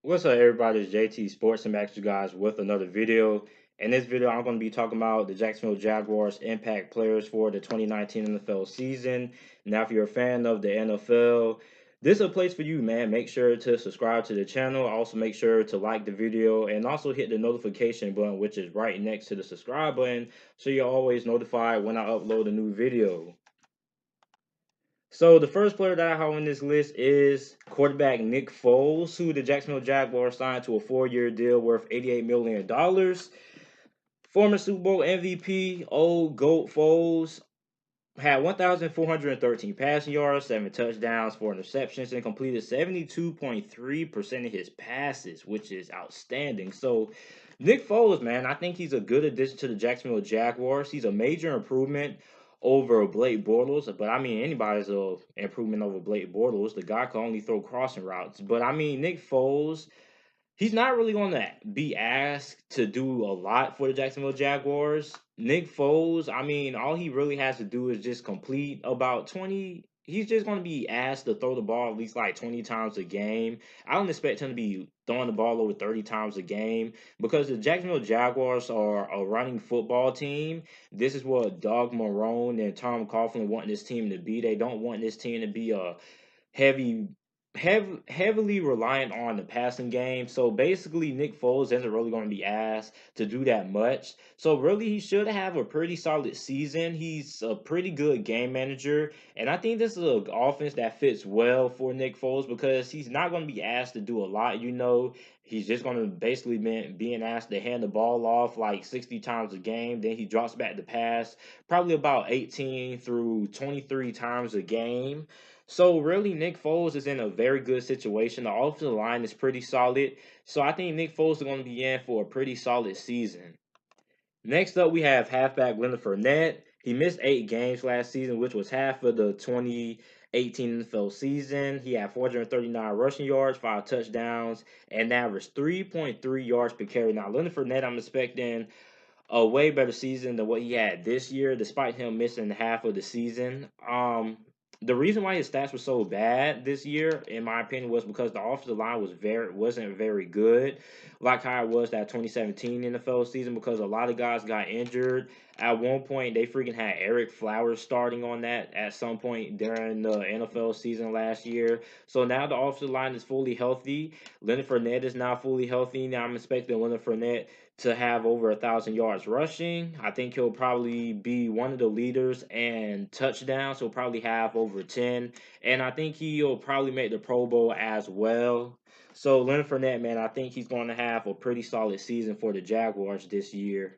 What's up, everybody? It's JT Sports. I'm back to you guys with another video. In this video, I'm going to be talking about the Jacksonville Jaguars impact players for the 2019 NFL season. Now, if you're a fan of the NFL, this is a place for you, man. Make sure to subscribe to the channel. Also, make sure to like the video and also hit the notification button, which is right next to the subscribe button, so you're always notified when I upload a new video. So the first player that I have on this list is quarterback Nick Foles, who the Jacksonville Jaguars signed to a 4-year deal worth $88 million. Former Super Bowl MVP, old GOAT Foles, had 1,413 passing yards, 7 touchdowns, 4 interceptions, and completed 72.3% of his passes, which is outstanding. So Nick Foles, man, I think he's a good addition to the Jacksonville Jaguars. He's a major improvement over Blake Bortles, but I mean anybody's a improvement over Blake Bortles. The guy can only throw crossing routes. But I mean Nick Foles, he's not really going to be asked to do a lot for the Jacksonville Jaguars. Nick Foles, I mean, all he really has to do is just complete about 20. He's just going to be asked to throw the ball at least like 20 times a game. I don't expect him to be throwing the ball over 30 times a game because the Jacksonville Jaguars are a running football team. This is what Doug Marrone and Tom Coughlin want this team to be. They don't want this team to be a heavy heavily reliant on the passing game. So basically, Nick Foles isn't really going to be asked to do that much. So really, he should have a pretty solid season. He's a pretty good game manager, and I think this is an offense that fits well for Nick Foles because he's not going to be asked to do a lot. He's just going to basically be being asked to hand the ball off like 60 times a game. Then he drops back to pass probably about 18 through 23 times a game. So really, Nick Foles is in a very good situation. The offensive line is pretty solid. So I think Nick Foles is going to be in for a pretty solid season. Next up, we have halfback Leonard Fournette. He missed 8 games last season, which was half of the 2018 NFL season. He had 439 rushing yards, 5 touchdowns, and averaged 3.3 yards per carry. Now, Leonard Fournette, I'm expecting a way better season than what he had this year, despite him missing half of the season. The reason why his stats were so bad this year, in my opinion, was because the offensive line wasn't very good, like how it was that 2017 NFL season. Because a lot of guys got injured. At one point, they freaking had Eric Flowers starting on that at some point during the NFL season last year. So now the offensive line is fully healthy. Leonard Fournette is now fully healthy. Now I'm expecting Leonard Fournette to have over 1,000 yards rushing. I think he'll probably be one of the leaders and touchdowns. He'll probably have over 10. And I think he'll probably make the Pro Bowl as well. So Leonard Fournette, man, I think he's going to have a pretty solid season for the Jaguars this year.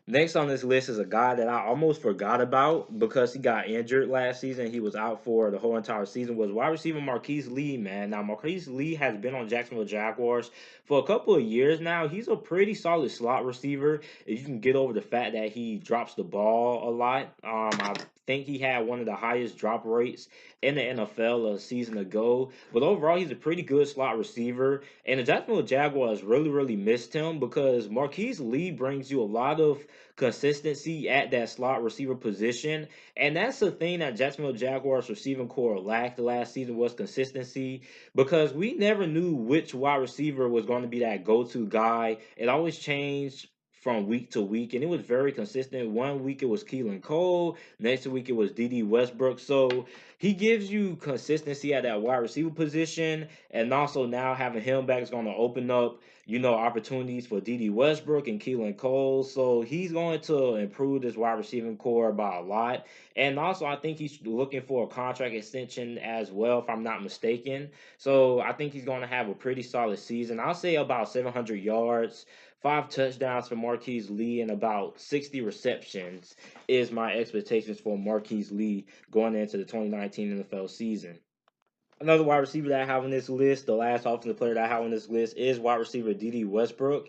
Next on this list is a guy that I almost forgot about because he got injured last season. He was out for the whole entire season. Was wide receiver MARQISE Lee, man. Now MARQISE Lee has been on Jacksonville Jaguars for a couple of years now. He's a pretty solid slot receiver. If you can get over the fact that he drops the ball a lot. I think he had one of the highest drop rates in the NFL a season ago. But overall, he's a pretty good slot receiver. And the Jacksonville Jaguars really missed him because MARQISE Lee brings you a lot of consistency at that slot receiver position. And that's the thing that Jacksonville Jaguars receiving core lacked last season was consistency because we never knew which wide receiver was going to be that go-to guy. It always changed from week to week, and it was very consistent. One week it was Keelan Cole, next week it was DeDe Westbrook. So he gives you consistency at that wide receiver position, and also now having him back is going to open up opportunities for DeDe Westbrook and Keelan Cole. So he's going to improve this wide receiving core by a lot. And also, I think he's looking for a contract extension as well, if I'm not mistaken. So I think he's going to have a pretty solid season. I'll say about 700 yards, 5 touchdowns for MARQISE Lee, and about 60 receptions is my expectations for MARQISE Lee going into the 2019 NFL season. Another wide receiver that I have on this list, the last offensive player that I have on this list, is wide receiver DeDe Westbrook.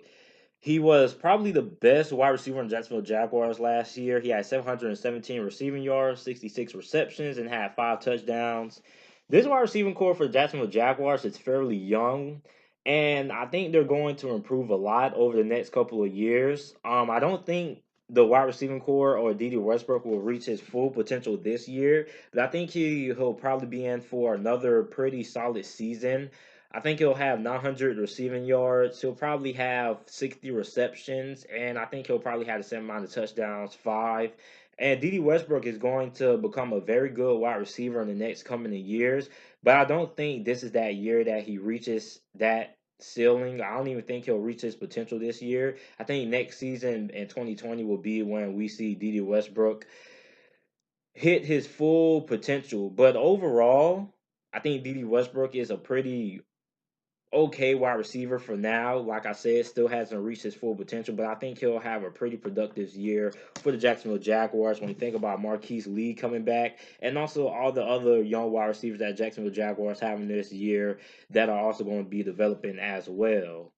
He was probably the best wide receiver in Jacksonville Jaguars last year. He had 717 receiving yards, 66 receptions, and had 5 touchdowns. This wide receiving core for the Jacksonville Jaguars is fairly young, and I think they're going to improve a lot over the next couple of years. I don't think the wide receiving core or DeDe Westbrook will reach his full potential this year, but I think he'll probably be in for another pretty solid season. I think he'll have 900 receiving yards. He'll probably have 60 receptions, and I think he'll probably have the same amount of touchdowns, 5. And DD Westbrook is going to become a very good wide receiver in the next coming years. But I don't think this is that year that he reaches that ceiling. I don't even think he'll reach his potential this year. I think next season in 2020 will be when we see DD Westbrook hit his full potential. But overall, I think DD Westbrook is a pretty okay wide receiver for now. Like I said, still hasn't reached his full potential, but I think he'll have a pretty productive year for the Jacksonville Jaguars when you think about MARQISE Lee coming back and also all the other young wide receivers that Jacksonville Jaguars having this year that are also going to be developing as well.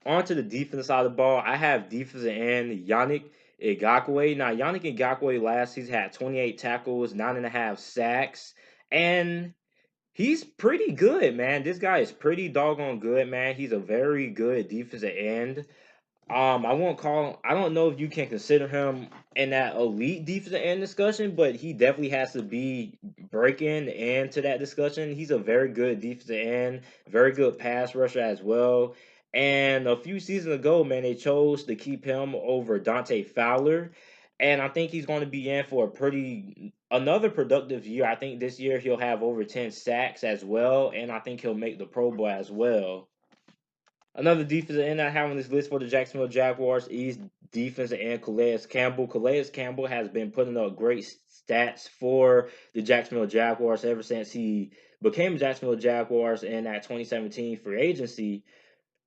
On to the defense side of the ball, I have defensive end YANNIK. Now, Yannick Ngakoue last season had 28 tackles, 9.5 sacks, and he's pretty good, man. This guy is pretty doggone good, man. He's a very good defensive end. I don't know if you can consider him in that elite defensive end discussion, but he definitely has to be breaking into that discussion. He's a very good defensive end, very good pass rusher as well. And a few seasons ago, man, they chose to keep him over Dante Fowler. And I think he's going to be in for another productive year. I think this year he'll have over 10 sacks as well, and I think he'll make the Pro Bowl as well. Another defensive end I have on this list for the Jacksonville Jaguars is defensive end Calais Campbell. Calais Campbell has been putting up great stats for the Jacksonville Jaguars ever since he became Jacksonville Jaguars in that 2017 free agency.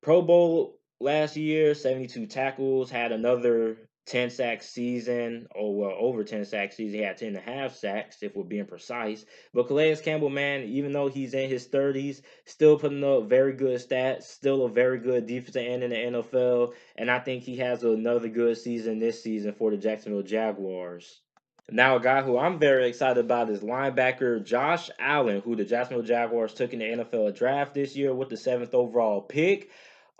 Pro Bowl last year, 72 tackles, had another 10 sack season, or well, over 10 sack season. He had 10.5 sacks, if we're being precise. But Calais Campbell, man, even though he's in his 30s, still putting up very good stats, still a very good defensive end in the NFL. And I think he has another good season this season for the Jacksonville Jaguars. Now, a guy who I'm very excited about is linebacker Josh Allen, who the Jacksonville Jaguars took in the NFL draft this year with the 7th overall pick.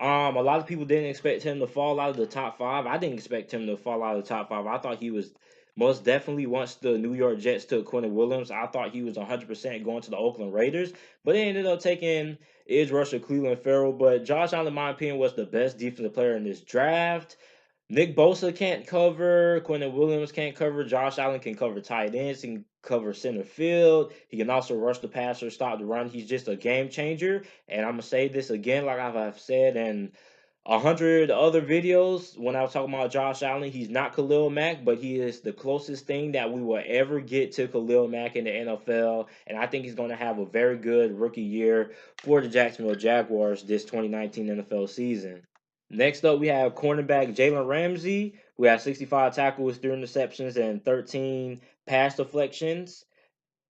A lot of people didn't expect him to fall out of the top 5. I didn't expect him to fall out of the top 5. I thought he was most definitely, once the New York Jets took Quentin Williams, I thought he was 100% going to the Oakland Raiders. But they ended up taking edge rusher Cleveland Farrell. But Josh Allen, in my opinion, was the best defensive player in this draft. Nick Bosa can't cover. Quentin Williams can't cover. Josh Allen can cover tight ends. He can cover center field. He can also rush the passer, stop the run. He's just a game changer. And I'm going to say this again, like I've said in 100 other videos when I was talking about Josh Allen. He's not Khalil Mack, but he is the closest thing that we will ever get to Khalil Mack in the NFL. And I think he's going to have a very good rookie year for the Jacksonville Jaguars this 2019 NFL season. Next up, we have cornerback Jalen Ramsey, who has 65 tackles, 3 interceptions, and 13 pass deflections.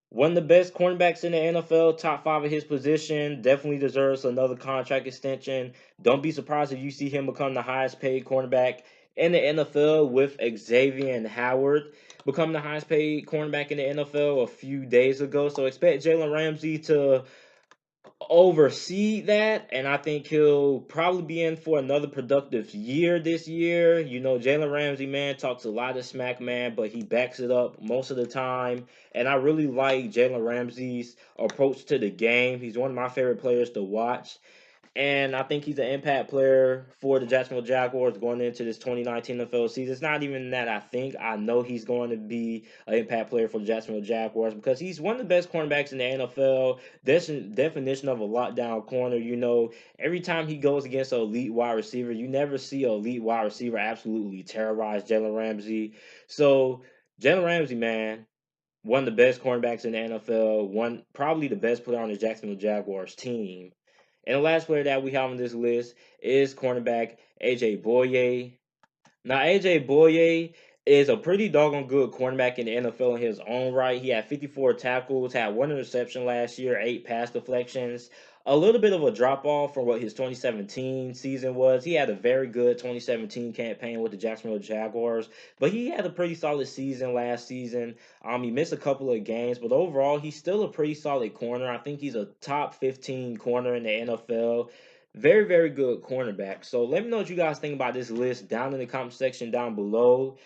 One of the best cornerbacks in the NFL, top 5 of his position, definitely deserves another contract extension. Don't be surprised if you see him become the highest paid cornerback in the NFL with Xavier Howard becoming the highest paid cornerback in the NFL a few days ago. So expect Jalen Ramsey to oversee that, and I think he'll probably be in for another productive year this year. You know, Jalen Ramsey, man, talks a lot of smack, man, but he backs it up most of the time. And I really like Jalen Ramsey's approach to the game. He's one of my favorite players to watch. And I think he's an impact player for the Jacksonville Jaguars going into this 2019 NFL season. It's not even that I know he's going to be an impact player for the Jacksonville Jaguars because he's one of the best cornerbacks in the NFL. That's the definition of a lockdown corner. You know, every time he goes against an elite wide receiver, you never see an elite wide receiver absolutely terrorize Jalen Ramsey. So, Jalen Ramsey, man, one of the best cornerbacks in the NFL, probably the best player on the Jacksonville Jaguars team. And the last player that we have on this list is cornerback AJ Bouye. Now, AJ Bouye is a pretty doggone good cornerback in the NFL in his own right. He had 54 tackles, had 1 interception last year, 8 pass deflections. A little bit of a drop-off from what his 2017 season was. He had a very good 2017 campaign with the Jacksonville Jaguars, but he had a pretty solid season last season. He missed a couple of games, but overall, he's still a pretty solid corner. I think he's a top 15 corner in the NFL. Very, very good cornerback. So let me know what you guys think about this list down in the comment section down below.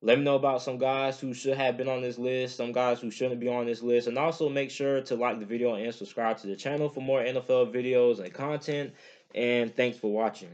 Let me know about some guys who should have been on this list, some guys who shouldn't be on this list, and also make sure to like the video and subscribe to the channel for more NFL videos and content. And thanks for watching.